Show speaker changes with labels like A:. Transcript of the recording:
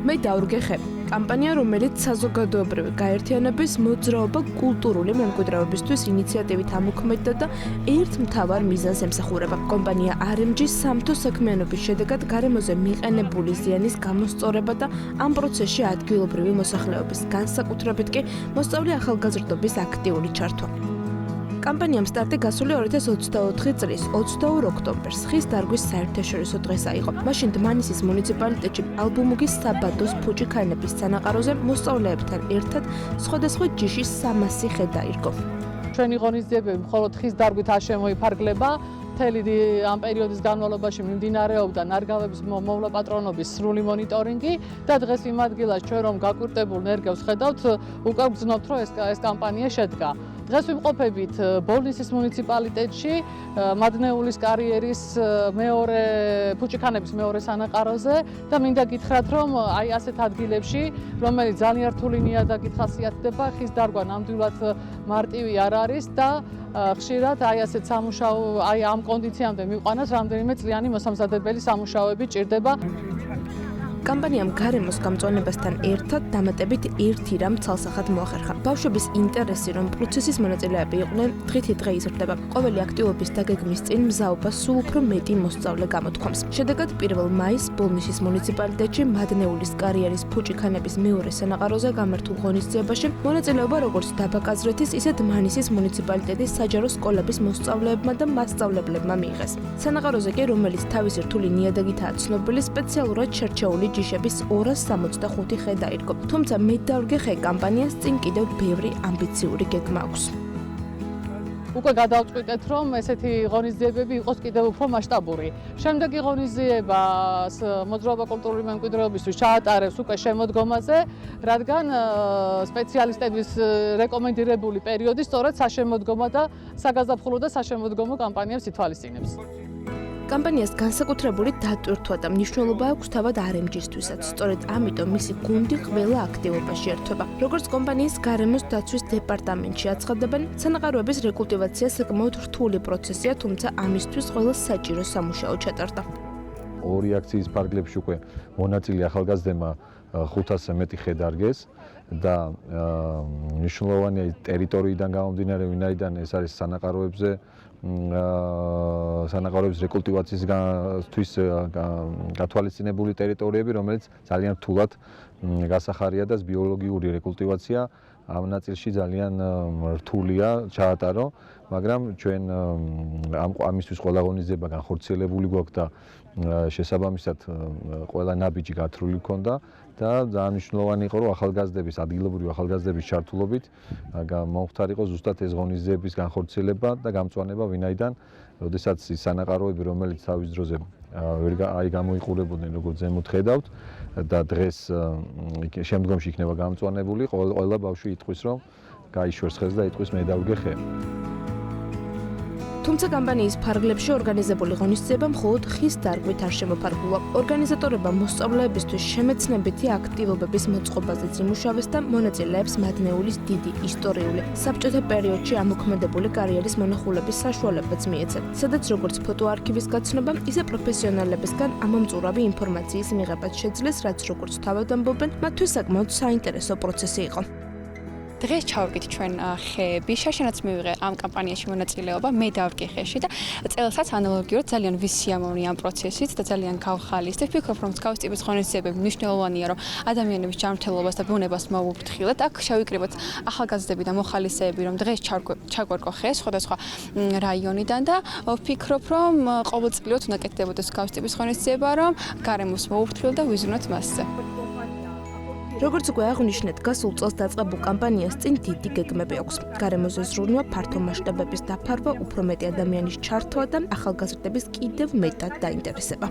A: მე დავრგე ხე. კამპანია, რომელიც საზოგადოებრივი გაერთიანების მოძრაობა კულტურული მემკვიდრეობისთვის ინიციატივით ამოქმედდა და ერთ მთავარ მიზანს ემსახურება. კომპანია RMG-ის სამთო საქმიანობის შედეგად გარემოზე მიყენებული ზიანის გამოსწორება და ამ პროცესში ადგილობრივი მოსახლეობის, განსაკუთრებით კი მოსწავლე ახალგაზრდობის აქტიური ჩართვა. კამპანიამ სტარტი გასული 2024 წლის 22 ოქტომბერს ხის დარგვის საერთაშორისო დღეს აიღო. მაშინ დმანისის მუნიციპალიტეტში ალბუმუგის საბადოს ფუჭიქანების სანაყაროზე მოსწავლეებთან ერთად სხვადასხვა ჯიშის 300 ხე დაირგო.
B: ჩვენი ღონისძიებები მხოლოდ ხის დარგვით არ შემოიფარგლება. მთელი ამ პერიოდის განმავლობაში მიმდინარეობდა ნარგავების მოვლა პატრონობის სრული მონიტორინგი და დღეს იმ ადგილას ჩვენ რომ გაკვირტებულ ნერგევს ხედავთ, უკვე გძნობთ, რომ ეს კამპანია შედგა. დღეს ვიმყოფებით ბოლნისის მუნიციპალიტეტში მადნეულის კარიერის მეორე ფუჭიქანების მეორე სანაყაროზე და მინდა გითხრათ, რომ აი ასეთ ადგილებში, რომელიც ძალიან რთული ნიადაგით ხასიათდება, ხის დარგვა ნამდვილად მარტივი არ არის და ხშირად აი ასეთ სამუშაო აი ამ კონდიციამდე მიყვანას რამდენიმე წლიანი მოსამზადებელი სამუშაოები ჭირდება.
A: კამპანიამ გარემოს გამწვანებასთან ერთად დამატებით ერთი რამ ცალსახად მოახერხა. ბავშვების ინტერესი, რომ პროცესის მონაწილეები იყვნენ, დღითიდღე იზრდება. ყოველი აქტივობის დაგეგმვის წინ მზაობა სულ უფრო მეტი მოსწავლე გამოთქვამს. შედეგად 1 მაისს ბოლნისის მუნიციპალიტეტში მადნეულის კარიერის ფუჭიქანების მეორე სანაყაროზე გამართულ ღონისძიებაში მონაწილეობა როგორც დაბაკაზრეთის, ისე დმანისის მუნიციპალიტეტის საჯარო სკოლების მოსწავლეებმა და მასწავლებლებმა მიიღეს. სანაყაროზე კი, რომელიც თავისი რთული ნიადაგითაა ცნობილი, სპეციალურად შერჩეული ჯიშების 265 ხე დაირგო. თუმცა მე დავრგე ხე კამპანიას წინ კიდევ ბევრი ამბიციური გეგმა აქვს.
B: უკვე გადავწყვიტეთ, რომ ესეთი ღონისძიებები იყოს კიდევ უფრო მასშტაბური. შემდეგი ღონისძიებას მოძრაობა კულტურული მემკვიდრეობისთვის ჩაატარებს უკვე შემოდგომაზე, რადგან სპეციალისტების რეკომენდირებული პერიოდი სწორედ საშემოდგომო და საგაზაფხულო და საშემოდგომო კამპანიებს ითვალისწინებს.
A: კამპანიას განსაკუთრებული დატვირთვა და მნიშვნელობა აქვს თავად RMG-ისთვისაც. სწორედ ამიტომ მისი გუნდი ყველა აქტივობაში ერთვება. როგორც კომპანიის გარემოს დაცვის დეპარტამენტში აცხადებენ, სანაყაროების რეკულტივაცია საკმაოდ რთული პროცესია, თუმცა ამისთვის ყველა საჭირო სამუშაო ჩატარდა.
C: ორი აქციის ფარგლებში უკვე მონაწილე ახალგაზრდებმა 500-ზე მეტი ხე დარგეს და მნიშვნელოვანია ტერიტორიიდან გამომდინარე, ვინაიდან ეს არის სანაყაროების რეკულტივაციისთვის გათვალისწინებული ტერიტორიები, რომელიც ძალიან რთულად გასახარია და ბიოლოგიური რეკულტივაცია ამ ნაწილში ძალიან რთულია ჩაატარო, მაგრამ ჩვენ ამისთვის ყველა ღონისძიება განხორციელებული გვაქვს და შესაბამისად ყველა ნაბიჯი გათვლილი ჰქონდა და ძალიან მნიშვნელოვანი იყო, რომ ახალგაზრდების, ადგილობრივი ახალგაზრდების ჩართულობით მომხდარიყო ზუსტად ეს ღონისძიების განხორციელება და გამწვანება, ვინაიდან როდესაც ის სანაყაროები, რომელიც თავის დროზე ვერ გამოიყურებოდნენ, როგორც ზემოთ ხედავთ და დღეს შემდგომში იქნება გამწვანებული, ყველა ბავშვი იტყვის, რომ გაიშვერს ხეს და იტყვის მე დავრგე ხე.
A: თუმცა კამპანიის ფარგლებში ორგანიზებული ღონისძიება მხოლოდ ხის დარგვით არ შემოფარგლულა. ორგანიზატორებმა მოსწავლეებისთვის შემეცნებითი აქტივობების მოწყობაზეც იმუშავეს და მონაწილეებს მადნეულის დიდი ისტორიული საბჭოთა პერიოდში ამოქმედებული კარიერის მონახულების საშუალებაც მიეცათ, სადაც როგორც ფოტოარქივის გაცნობა, ისე პროფესიონალებისგან ამომწურავი ინფორმაციის მიღებაც შეძლეს, რაც როგორც თავად ამბობენ, მათთვის საკმაოდ საინტერესო პროცესი იყო.
D: დღეს ჩავდგით ჩვენ ხეები, შაშანაც მივიღე ამ კამპანიაში მონაწილეობა, მე დავრგე ხეში და წელსაც ანალოგიურად ძალიან ვისიამოვნე ამ პროცესით და ძალიან გავხალისდებ. ვფიქრობ, რომ მსგავსი ტიპის ღონისძიებები მნიშვნელოვანია, რომ ადამიანების ჯანმრთელობას და ბუნებას მოვუფრთხილოთ. აქ შევიკრიბოთ ახალგაზრდები და მოხალისეები, რომ დღეს ჩაგვერგო ხე სხვადასხვა რაიონიდან და ვფიქრობ, რომ ყოველწლიურად უნდა კეთდებოდეს მსგავსი ტიპის ღონისძიება, რომ გარემოს მოვუფრთხილოთ და ვიზრუნოთ მასზე.
A: როგორც უკვე აღნიშნეთ, გასულ წელს დაწყებულ კამპანიას წინ დიდი გეგმები აქვს. გარემოზე ზრუნვა, ფართო მასშტაბების დაფარვა, უფრო მეტი ადამიანის ჩართვა და ახალგაზრდების კიდევ მეტად დაინტერესება.